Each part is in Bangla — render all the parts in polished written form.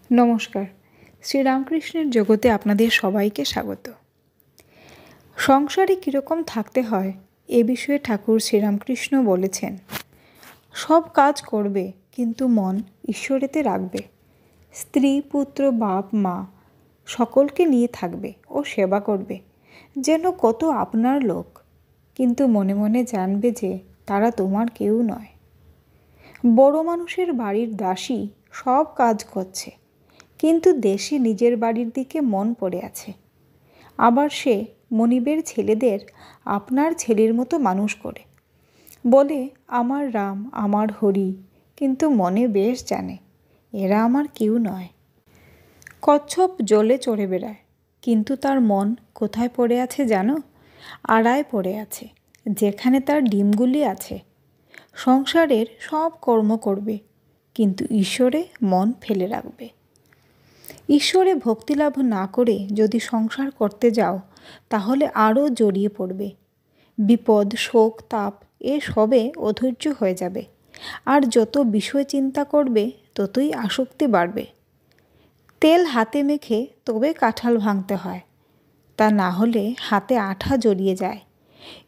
নমস্কার। শ্রীরামকৃষ্ণের জগতে আপনাদের সবাইকে স্বাগত। সংসারে কীরকম থাকতে হয় এ বিষয়ে ঠাকুর শ্রীরামকৃষ্ণ বলেছেন, সব কাজ করবে কিন্তু মন ঈশ্বরেতে রাখবে। স্ত্রী, পুত্র, বাপ, মা সকলকে নিয়ে থাকবে ও সেবা করবে যেন কত আপনার লোক, কিন্তু মনে মনে জানবে যে তারা তোমার কেউ নয়। বড় মানুষের বাড়ির দাসী সব কাজ করছে, কিন্তু দেশে নিজের বাড়ির দিকে মন পড়ে আছে। আবার সে মনিবের ছেলেদের আপনার ছেলের মতো মানুষ করে, বলে আমার রাম, আমার হরি, কিন্তু মনে বেশ জানে এরা আমার কেউ নয়। কচ্ছপ জলে চড়ে বেড়ায়, কিন্তু তার মন কোথায় পড়ে আছে জানো? আড়ায় পড়ে আছে, যেখানে তার ডিমগুলি আছে। সংসারের সব কর্ম করবে, কিন্তু ঈশ্বরে মন ফেলে রাখবে। ঈশ্বরে ভক্তিলাভ না করে যদি সংসার করতে যাও, তাহলে আরও জড়িয়ে পড়বে। বিপদ, শোক, তাপ এসবে অধৈর্য হয়ে যাবে, আর যত বিষয় চিন্তা করবে ততই আসক্তি বাড়বে। তেল হাতে মেখে তবে কাঁঠাল ভাঙতে হয়, তা না হলে হাতে আঠা জড়িয়ে যায়।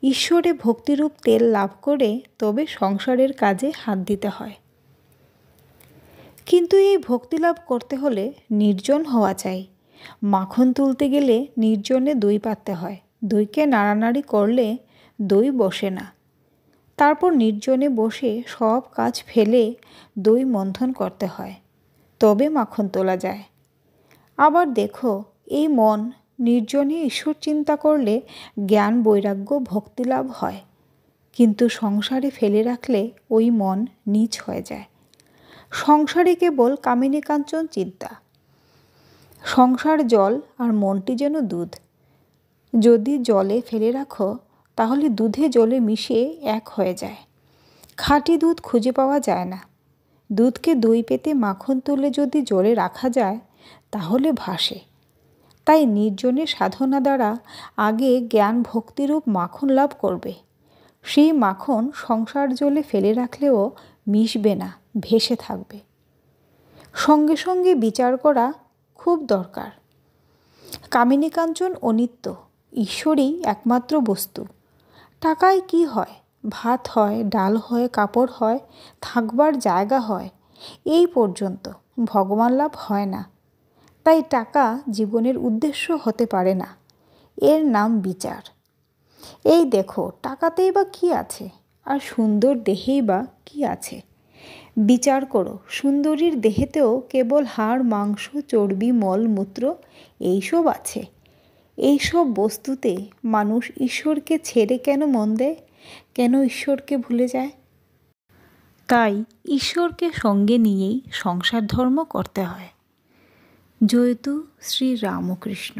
ঈশ্বরে ভক্তিরূপ তেল লাভ করে তবে সংসারের কাজে হাত দিতে হয়। কিন্তু এই ভক্তি লাভ করতে হলে নির্জন হওয়া চাই। মাখন তুলতে গেলে নির্জনে দই পাততে হয়, দইকে নাড়ানাড়ি করলে দই বসে না। তারপর নির্জনে বসে সব কাজ ফেলে দই মন্থন করতে হয়, তবে মাখন তোলা যায়। আবার দেখো, এই মন নির্জনে ঈশ্বর চিন্তা করলে জ্ঞান, বৈরাগ্য, ভক্তি লাভ হয়, কিন্তু সংসারে ফেলে রাখলে ওই মন নীচ হয়ে যায়। সংসারে কেবল কামিনী কাঞ্চন চিন্তা। সংসার জল আর মনটি যেন দুধ। যদি জলে ফেলে রাখো, তাহলে দুধে জলে মিশিয়ে এক হয়ে যায়। খাঁটি দুধ খুঁজে পাওয়া যায় না। দুধকে দই পেতে মাখন তুলে যদি জলে রাখা যায়, তাহলে ভাসে। তাই নির্জনে সাধনা দ্বারা আগে জ্ঞান ভক্তিরূপ মাখন লাভ করবে। সেই মাখন সংসার জলে ফেলে রাখলেও মিশবে না, ভেসে থাকবে। সঙ্গে সঙ্গে বিচার করা খুব দরকার। কামিনী কাঞ্চন অনিত্য, ঈশ্বরই একমাত্র বস্তু। টাকায় কি হয়? ভাত হয়, ডাল হয়, কাপড় হয়, থাকবার জায়গা হয়, এই পর্যন্ত। ভগবান লাভ হয় না। তাই টাকা জীবনের উদ্দেশ্য হতে পারে না। এর নাম বিচার। এই দেখো, টাকাতেই বা কি আছে, আর সুন্দর দেহেই বা কি আছে? বিচার করো, সুন্দরীর দেহেতেও কেবল হাড়, মাংস, চর্বি, মল, মূত্র এইসব আছে। এইসব বস্তুতে মানুষ ঈশ্বরকে ছেড়ে কেন মন দেয়? কেন ঈশ্বরকে ভুলে যায়? তাই ঈশ্বরকে সঙ্গে নিয়েই সংসার ধর্ম করতে হয়। জয়তু শ্রী রামকৃষ্ণ।